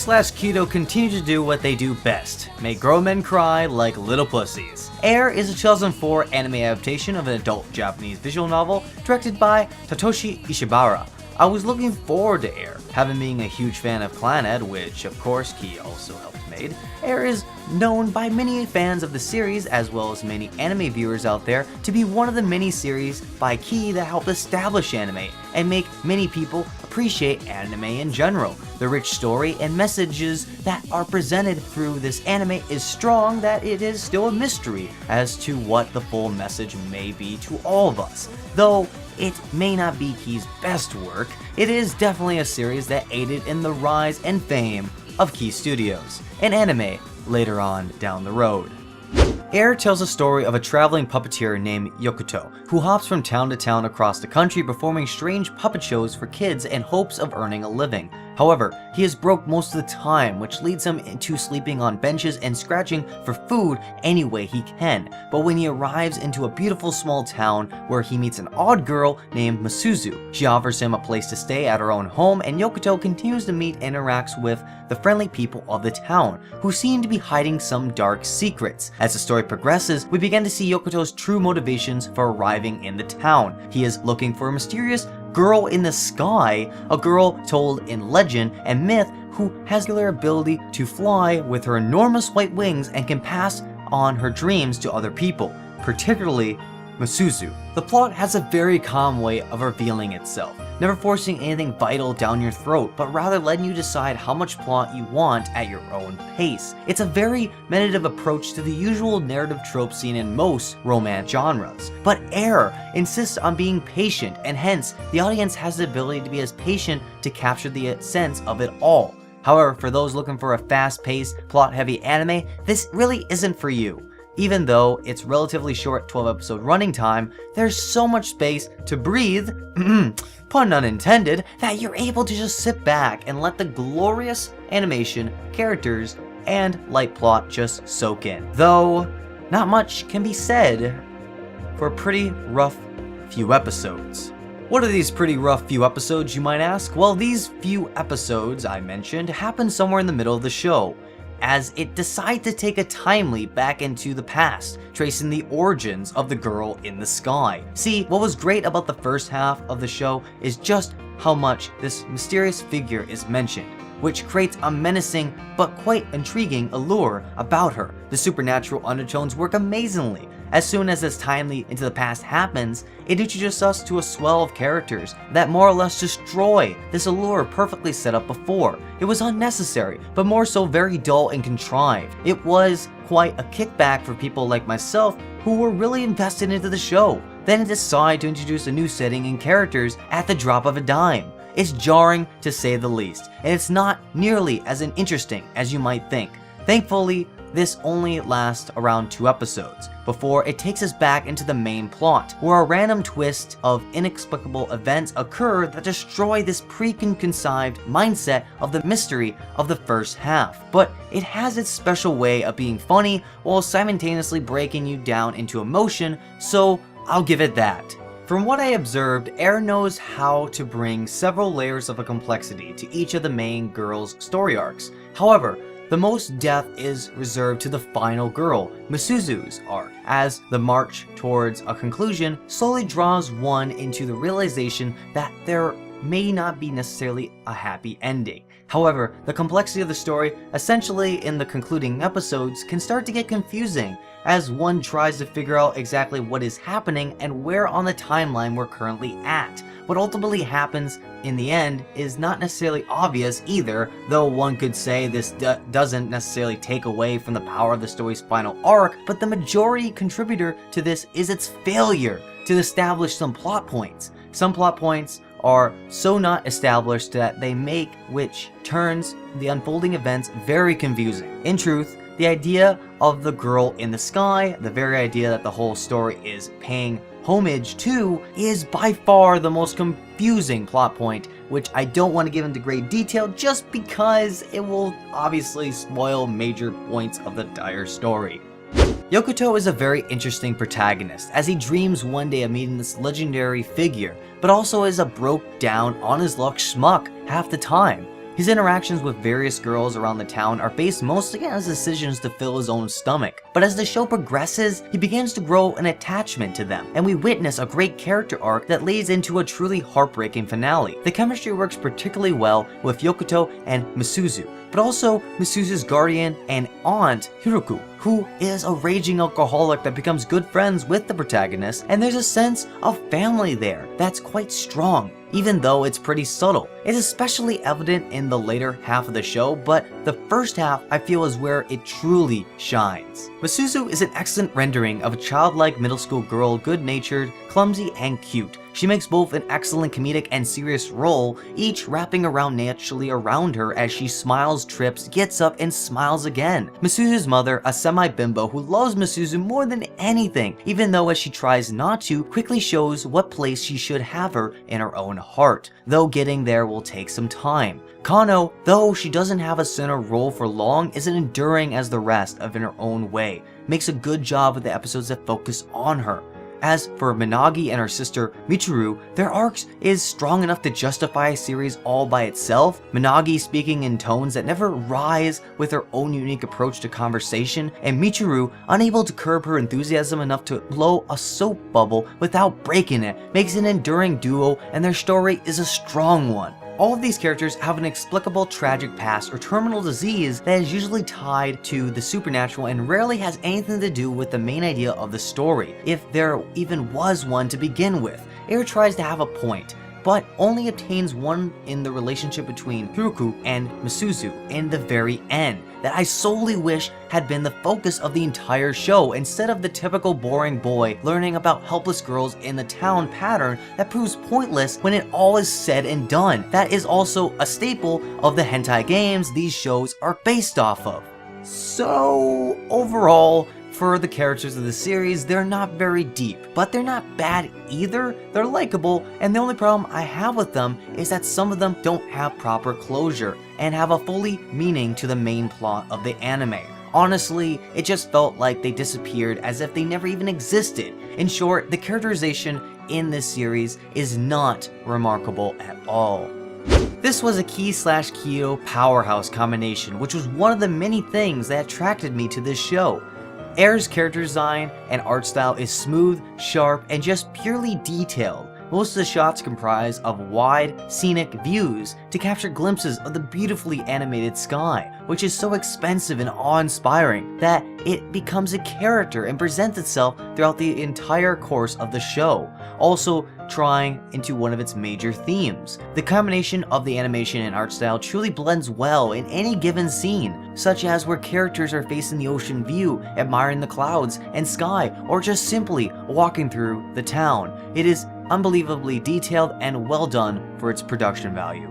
Air/Kito continue to do what they do best, make grown men cry like little pussies. Air is a 2004 anime adaptation of an adult Japanese visual novel directed by Tatoshi Ishibara. I was looking forward to Air, having being a huge fan of Clannad, which of course Key also helped made. Air is known by many fans of the series, as well as many anime viewers out there, to be one of the many series by Key that helped establish anime and make many people appreciate anime in general. The rich story and messages that are presented through this anime is strong that it is still a mystery as to what the full message may be to all of us. Though it may not be Key's best work, it is definitely a series that aided in the rise and fame of Key Studios, an anime later on down the road. Air tells a story of a traveling puppeteer named Yukito, who hops from town to town across the country performing strange puppet shows for kids in hopes of earning a living. However, he is broke most of the time, which leads him into sleeping on benches and scratching for food any way he can. But when he arrives into a beautiful small town where he meets an odd girl named Misuzu, she offers him a place to stay at her own home, and Yukito continues to meet and interacts with the friendly people of the town, who seem to be hiding some dark secrets. As the story progresses, we begin to see Yukito's true motivations for arriving in the town. He is looking for a mysterious girl in the sky, a girl told in legend and myth who has the ability to fly with her enormous white wings and can pass on her dreams to other people, particularly Misuzu. The plot has a very calm way of revealing itself, never forcing anything vital down your throat, but rather letting you decide how much plot you want at your own pace. It's a very meditative approach to the usual narrative trope seen in most romance genres. But Air insists on being patient, and hence, the audience has the ability to be as patient to capture the sense of it all. However, for those looking for a fast-paced, plot-heavy anime, this really isn't for you. Even though it's relatively short 12-episode running time, there's so much space to breathe, pun unintended, that you're able to just sit back and let the glorious animation, characters, and light plot just soak in. Though, not much can be said for a pretty rough few episodes. What are these pretty rough few episodes, you might ask? Well, these few episodes I mentioned happen somewhere in the middle of the show, as it decides to take a time leap back into the past, tracing the origins of the girl in the sky. See, what was great about the first half of the show is just how much this mysterious figure is mentioned, which creates a menacing but quite intriguing allure about her. The supernatural undertones work amazingly. As soon as this time leap into the past happens, it introduces us to a swell of characters that more or less destroy this allure perfectly set up before. It was unnecessary, but more so very dull and contrived. It was quite a kickback for people like myself who were really invested into the show. Then it decided to introduce a new setting and characters at the drop of a dime. It's jarring to say the least, and it's not nearly as interesting as you might think. Thankfully, this only lasts around 2 episodes before it takes us back into the main plot, where a random twist of inexplicable events occur that destroy this preconceived mindset of the mystery of the first half. But it has its special way of being funny while simultaneously breaking you down into emotion, so I'll give it that. From what I observed, Air knows how to bring several layers of a complexity to each of the main girls' story arcs. However, the most depth is reserved to the final girl, Misuzu's arc, as the march towards a conclusion slowly draws one into the realization that there may not be necessarily a happy ending. However, the complexity of the story, essentially in the concluding episodes, can start to get confusing as one tries to figure out exactly what is happening and where on the timeline we're currently at. What ultimately happens in the end is not necessarily obvious either, though one could say this doesn't necessarily take away from the power of the story's final arc, but the majority contributor to this is its failure to establish some plot points. Some plot points are so not established that they make which turns the unfolding events very confusing. In truth, the idea of the girl in the sky, the very idea that the whole story is paying homage to, is by far the most confusing plot point, which I don't want to give into great detail just because it will obviously spoil major points of the entire story. Yukito is a very interesting protagonist, as he dreams one day of meeting this legendary figure, but also is a broke down, on his luck schmuck half the time. His interactions with various girls around the town are based mostly on his decisions to fill his own stomach, but as the show progresses, he begins to grow an attachment to them, and we witness a great character arc that leads into a truly heartbreaking finale. The chemistry works particularly well with Yukito and Misuzu, but also Misuzu's guardian and aunt, Hiroku, who is a raging alcoholic that becomes good friends with the protagonist, and there's a sense of family there that's quite strong, even though it's pretty subtle. It's especially evident in the later half of the show, but the first half I feel is where it truly shines. Misuzu is an excellent rendering of a childlike middle school girl, good-natured, clumsy, and cute. She makes both an excellent comedic and serious role, each wrapping around naturally around her as she smiles, trips, gets up, and smiles again. Misuzu's mother, a semi-bimbo who loves Misuzu more than anything, even though as she tries not to, quickly shows what place she should have her in her own heart, though getting there will take some time. Kano, though she doesn't have a center role for long, isn't enduring as the rest of in her own way, makes a good job with the episodes that focus on her. As for Minagi and her sister Michiru, their arcs is strong enough to justify a series all by itself. Minagi speaking in tones that never rise with her own unique approach to conversation, and Michiru unable to curb her enthusiasm enough to blow a soap bubble without breaking it, makes an enduring duo, and their story is a strong one. All of these characters have an inexplicable tragic past or terminal disease that is usually tied to the supernatural and rarely has anything to do with the main idea of the story, if there even was one to begin with. Air tries to have a point, but only obtains one in the relationship between Hiroku and Misuzu in the very end, that I solely wish had been the focus of the entire show instead of the typical boring boy learning about helpless girls in the town pattern that proves pointless when it all is said and done. That is also a staple of the hentai games these shows are based off of. So overall, for the characters of the series, they're not very deep, but they're not bad either. They're likable, and the only problem I have with them is that some of them don't have proper closure and have a fully meaning to the main plot of the anime. Honestly, it just felt like they disappeared as if they never even existed. In short, the characterization in this series is not remarkable at all. This was a Key/Kyo powerhouse combination, which was one of the many things that attracted me to this show. Air's character design and art style is smooth, sharp, and just purely detailed. Most of the shots comprise of wide, scenic views to capture glimpses of the beautifully animated sky, which is so expensive and awe-inspiring that it becomes a character and presents itself throughout the entire course of the show, also trying into one of its major themes. The combination of the animation and art style truly blends well in any given scene, such as where characters are facing the ocean view, admiring the clouds and sky, or just simply walking through the town. It is unbelievably detailed and well done for its production value.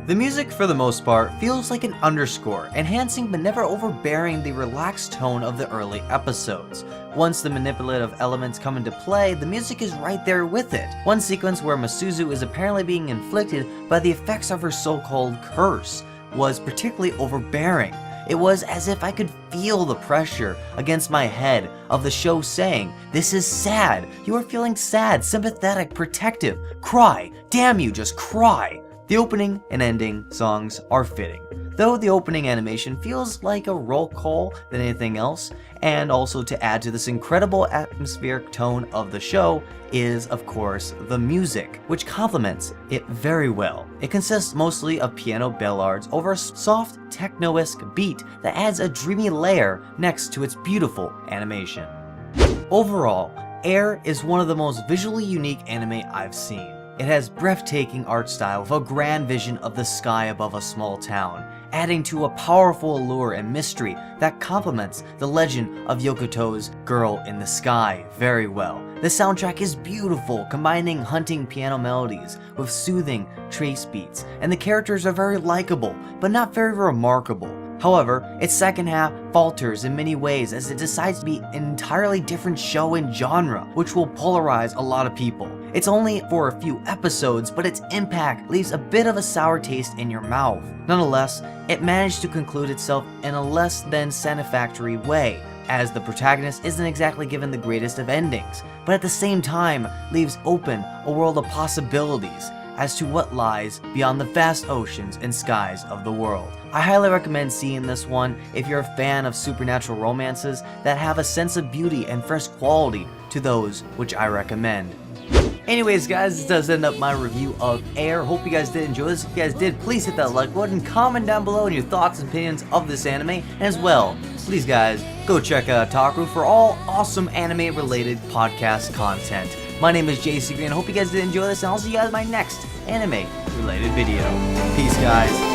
The music, for the most part, feels like an underscore, enhancing but never overbearing the relaxed tone of the early episodes. Once the manipulative elements come into play, the music is right there with it. One sequence where Misuzu is apparently being inflicted by the effects of her so-called curse was particularly overbearing. It was as if I could feel the pressure against my head of the show saying, "This is sad. You are feeling sad, sympathetic, protective. Cry. Damn you, just cry." The opening and ending songs are fitting, though the opening animation feels like a roll call than anything else, and also to add to this incredible atmospheric tone of the show is, of course, the music, which complements it very well. It consists mostly of piano ballards over a soft techno-esque beat that adds a dreamy layer next to its beautiful animation. Overall, Air is one of the most visually unique anime I've seen. It has breathtaking art style with a grand vision of the sky above a small town, adding to a powerful allure and mystery that complements the legend of Yukito's Girl in the Sky very well. The soundtrack is beautiful, combining hunting piano melodies with soothing trace beats, and the characters are very likable, but not very remarkable. However, its second half falters in many ways as it decides to be an entirely different show and genre, which will polarize a lot of people. It's only for a few episodes, but its impact leaves a bit of a sour taste in your mouth. Nonetheless, it managed to conclude itself in a less than satisfactory way, as the protagonist isn't exactly given the greatest of endings, but at the same time leaves open a world of possibilities. as to what lies beyond the vast oceans and skies of the world. I highly recommend seeing this one if you're a fan of supernatural romances that have a sense of beauty and fresh quality to those which I recommend. Anyways guys, this does end up my review of Air. Hope you guys did enjoy this. If you guys did, please hit that like button, comment down below your thoughts and opinions of this anime, and as well, please guys, go check out Otaku for all awesome anime related podcast content. My name is JcGreen. I hope you guys did enjoy this, and I'll see you guys in my next anime related video. Peace guys.